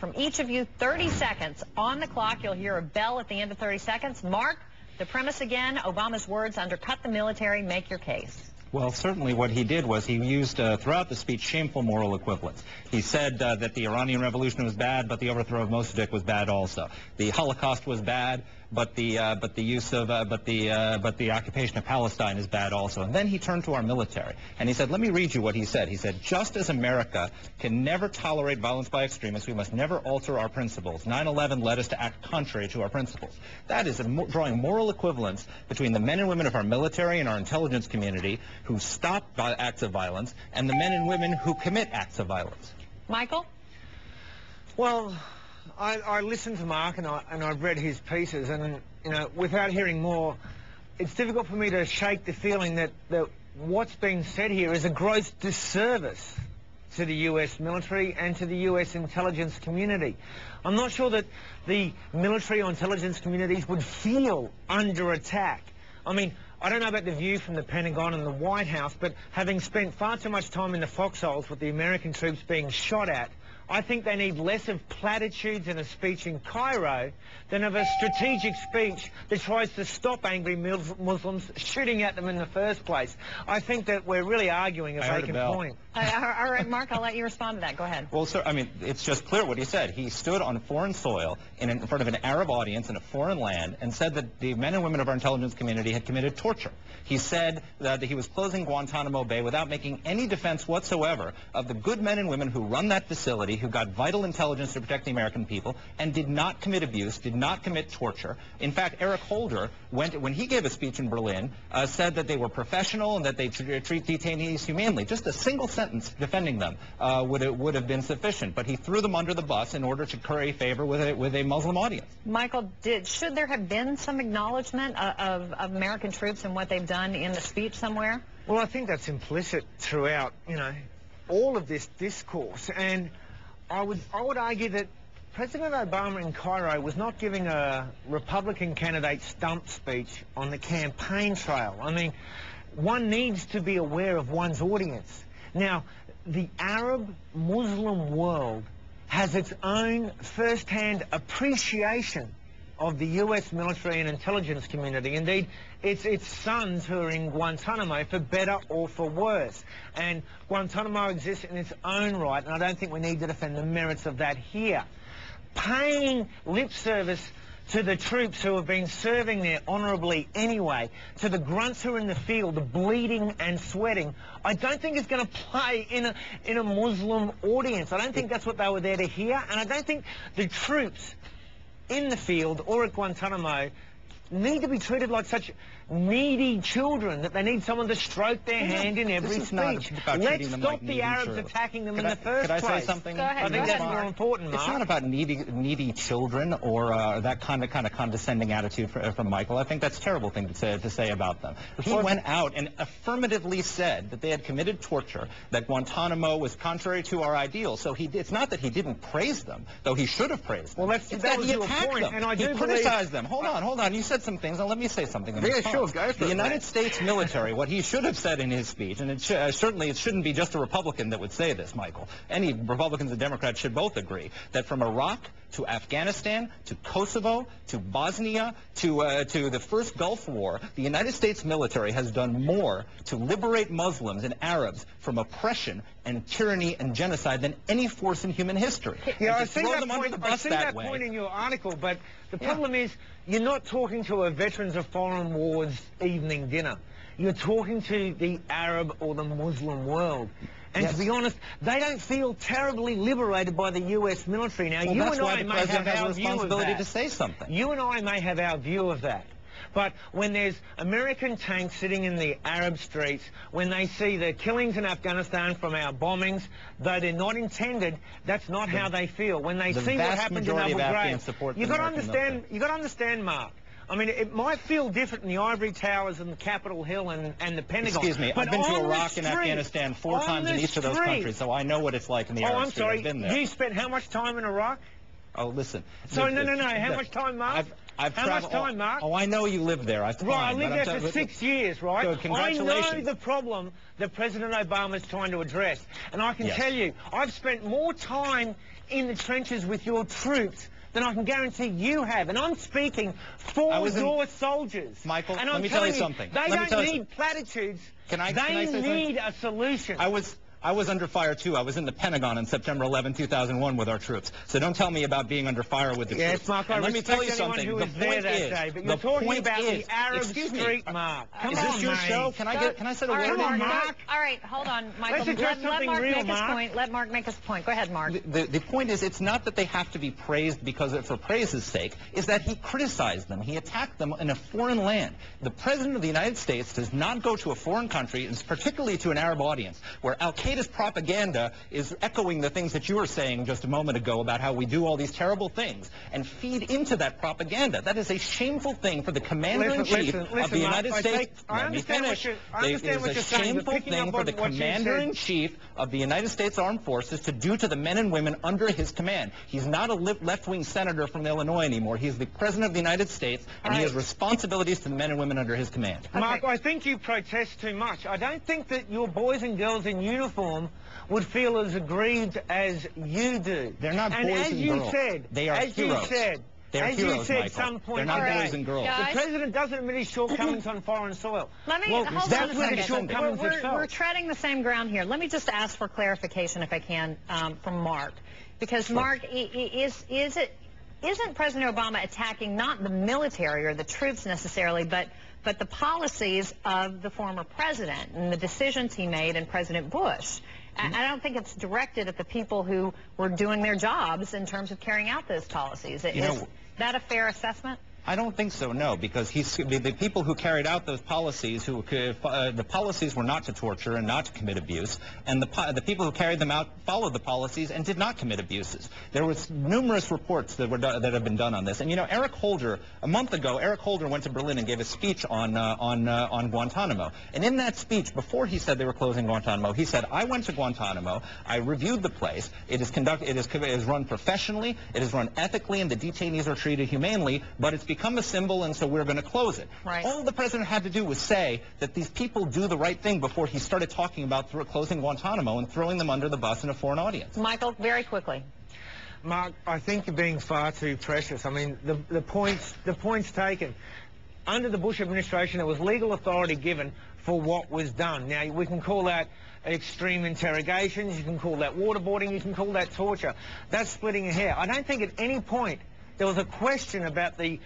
from each of you. 30 seconds on the clock. You'll hear a bell at the end of 30 seconds. Mark, the premise again, Obama's words undercut the military. Make your case. Well, certainly what he did was he used throughout the speech shameful moral equivalence. He said that the Iranian Revolution was bad, but the overthrow of Mossadegh was bad also. The Holocaust was bad, but the occupation of Palestine is bad also. And then he turned to our military and he said, let me read you what he said. He said, just as America can never tolerate violence by extremists, we must never alter our principles. 9/11 led us to act contrary to our principles. That is drawing moral equivalence between the men and women of our military and our intelligence community who stop acts of violence and the men and women who commit acts of violence. Michael? Well, I listened to Mark and I've read his pieces, and without hearing more, it's difficult for me to shake the feeling that what's being said here is a gross disservice to the US military and to the US intelligence community. I'm not sure that the military or intelligence communities would feel under attack. I mean, I don't know about the view from the Pentagon and the White House, but having spent far too much time in the foxholes with the American troops being shot at, I think they need less of platitudes in a speech in Cairo than of a strategic speech that tries to stop angry Muslims shooting at them in the first place. I think that we're really arguing a vacant point. All right, Mark, I'll let you respond to that. Go ahead. Well, sir, I mean, it's just clear what he said. He stood on foreign soil in front of an Arab audience in a foreign land and said that the men and women of our intelligence community had committed torture. He said that he was closing Guantanamo Bay without making any defense whatsoever of the good men and women who run that facility, who got vital intelligence to protect the American people, and did not commit abuse, did not commit torture. In fact, Eric Holder, when he gave a speech in Berlin, said that they were professional and that they treat detainees humanely. Just a single sentence defending them would have been sufficient, but he threw them under the bus in order to curry favor with a Muslim audience. Michael, should there have been some acknowledgement of American troops and what they've done in the speech somewhere? Well, I think that's implicit throughout, all of this discourse, and I would argue that President Obama in Cairo was not giving a Republican candidate stump speech on the campaign trail. I mean, one needs to be aware of one's audience. Now, the Arab Muslim world has its own first-hand appreciation of the US military and intelligence community. Indeed, it's its sons who are in Guantanamo for better or for worse. And Guantanamo exists in its own right, and I don't think we need to defend the merits of that here. Paying lip service to the troops who have been serving there honourably anyway, to the grunts who are in the field bleeding and sweating, I don't think it's going to play in a Muslim audience. I don't think that's what they were there to hear, and I don't think the troops in the field or at Guantanamo need to be treated like such needy children that they need someone to stroke their hand in every speech. Let's stop the Arabs attacking them in the first place. Could I say something? Go ahead. I think that's more important, Mark. It's not about needy children or that kind of condescending attitude from Michael. I think that's a terrible thing to say about them. He went out and affirmatively said that they had committed torture, that Guantanamo was contrary to our ideals. So it's not that he didn't praise them, though he should have praised them. Well, that was your point, and I do believe... He criticized them. Hold on. You said some things. Now let me say something. Yeah, sure. The United States military, what he should have said in his speech, and certainly it shouldn't be just a Republican that would say this, Michael. Any Republicans and Democrats should both agree that from Iraq to Afghanistan to Kosovo to Bosnia to the first Gulf War, the United States military has done more to liberate Muslims and Arabs from oppression and tyranny and genocide than any force in human history. Yeah, I see that point in your article, but the problem is you're not talking to a Veterans of Foreign Wars evening dinner. You're talking to the Arab or the Muslim world. And to be honest, they don't feel terribly liberated by the US military. Now, you and I may have our view of that. To say something. You and I may have our view of that. But when there's American tanks sitting in the Arab streets, when they see the killings in Afghanistan from our bombings, though they're not intended, that's not how they feel. When they see what happened in Abu Ghraib, you've got to understand, Mark. I mean, it might feel different in the Ivory Towers and the Capitol Hill and the Pentagon. Excuse me, I've been to Iraq and Afghanistan 4 times in each of those countries, so I know what it's like in the Arab street. I've been there. You spent how much time in Iraq? Oh, listen. So, no. How much time, Mark? How much time, Mark? Oh, I know you lived there. Right, I lived there for 6 years, right? Good, congratulations. I know the problem that President Obama is trying to address. And I can tell you, I've spent more time in the trenches with your troops than I can guarantee you have. And I'm speaking for your soldiers. Michael, and let me tell you something. They don't need platitudes. They need a solution. I was under fire, too. I was in the Pentagon on September 11, 2001 with our troops. So don't tell me about being under fire with the troops. Yes, Mark, let me tell you something. The point is, but you're talking about the Arab Street, Mark. Is this your show? Can I say a word? Mark. All right, hold on, Michael. Let Mark make his point. Let Mark make his point. Go ahead, Mark. The point is, it's not that they have to be praised for praise's sake. Is that he criticized them. He attacked them in a foreign land. The President of the United States does not go to a foreign country, and particularly to an Arab audience, where Al-Qaeda's propaganda is echoing the things that you were saying just a moment ago about how we do all these terrible things, and feed into that propaganda. That is a shameful thing for the Commander-in-Chief of the United States. Let me finish. It is a shameful thing for the Commander-in-Chief of the United States Armed Forces to do to the men and women under his command. He's not a left-wing senator from Illinois anymore. He's the President of the United States, and he has responsibilities to the men and women under his command. Mark, I think you protest too much. I don't think that your boys and girls in uniform would feel as aggrieved as you do. They're not boys and girls. They are heroes. They're heroes, Michael. Some point, they're not boys and girls. Guys, the President doesn't admit his shortcomings on foreign soil. Hold on a second. We're we're treading the same ground here. Let me just ask for clarification, if I can, from Mark. Because, Mark, isn't President Obama attacking not the military or the troops necessarily, but the policies of the former president and the decisions he made and President Bush? I don't think it's directed at the people who were doing their jobs in terms of carrying out those policies. Is that a fair assessment? I don't think so, no, because the people who carried out those policies, the policies were not to torture and not to commit abuse, and the people who carried them out followed the policies and did not commit abuses. There was numerous reports that have been done on this, and Eric Holder, a month ago, Eric Holder went to Berlin and gave a speech on Guantanamo, and in that speech, before he said they were closing Guantanamo, he said, "I went to Guantanamo, I reviewed the place, it is run professionally, it is run ethically, and the detainees are treated humanely, but it's become a symbol, and so we're going to close it." Right. All the president had to do was say that these people do the right thing before he started talking about closing Guantanamo and throwing them under the bus in a foreign audience. Michael, very quickly. Mark, I think you're being far too precious. I mean, the point's taken. Under the Bush administration, there was legal authority given for what was done. Now, we can call that extreme interrogations, you can call that waterboarding, you can call that torture. That's splitting a hair. I don't think at any point there was a question about the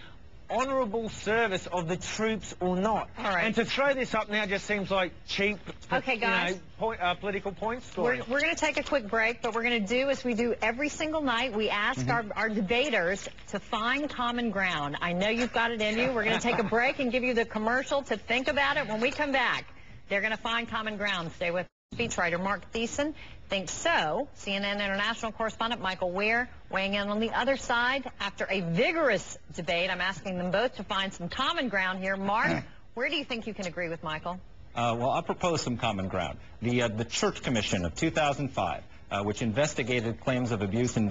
honourable service of the troops or not. All right. And to throw this up now just seems like cheap, okay, guys. Political point scoring. We're going to take a quick break, but we're going to do as we do every single night. We ask our debaters to find common ground. I know you've got it in you. We're going to take a break and give you the commercial to think about it. When we come back, they're going to find common ground. Stay with us. Speechwriter Mark Thiessen thinks so. CNN international correspondent Michael Ware weighing in on the other side. After a vigorous debate, I'm asking them both to find some common ground here. Mark, where do you think you can agree with Michael? Well, I'll propose some common ground. The Church Commission of 2005, which investigated claims of abuse in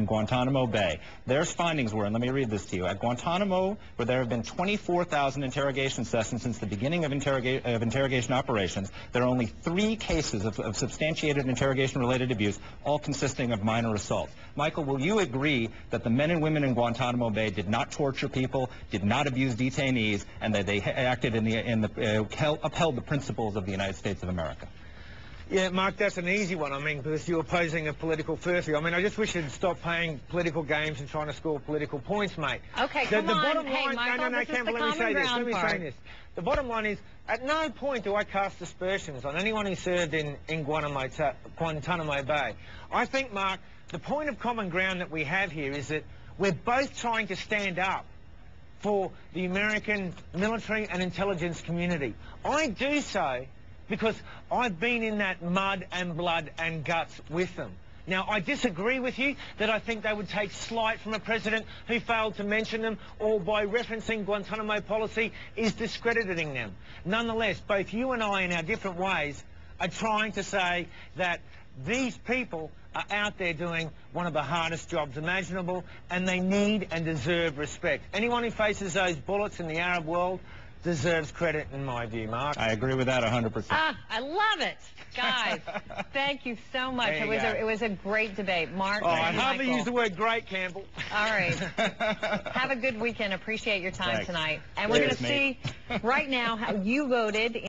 Guantanamo Bay. Their findings were, and let me read this to you, at Guantanamo, where there have been 24,000 interrogation sessions since the beginning of interrogation operations, there are only 3 cases of substantiated interrogation-related abuse, all consisting of minor assaults. Michael, will you agree that the men and women in Guantanamo Bay did not torture people, did not abuse detainees, and that they acted upheld the principles of the United States of America? Yeah, Mark, that's an easy one. I mean, because you're posing a political furphy. I mean, I just wish you'd stop playing political games and trying to score political points, mate. Okay, come on. Hey, Michael, this is the common ground part. Let me say this. The bottom line is, at no point do I cast aspersions on anyone who served in Guantanamo Bay. I think, Mark, the point of common ground that we have here is that we're both trying to stand up for the American military and intelligence community. I do so because I've been in that mud and blood and guts with them. Now, I disagree with you that I think they would take slight from a president who failed to mention them or by referencing Guantanamo policy is discrediting them. Nonetheless, both you and I in our different ways are trying to say that these people are out there doing one of the hardest jobs imaginable and they need and deserve respect. Anyone who faces those bullets in the Arab world, deserves credit in my view, Mark. I agree with that 100%. Ah, I love it. Guys, thank you so much. It was a great debate. Mark, I hardly Michael. use the word great, Campbell. All right. Have a good weekend. Appreciate your time Thanks. tonight. And we're going to Cheers, see right now how you voted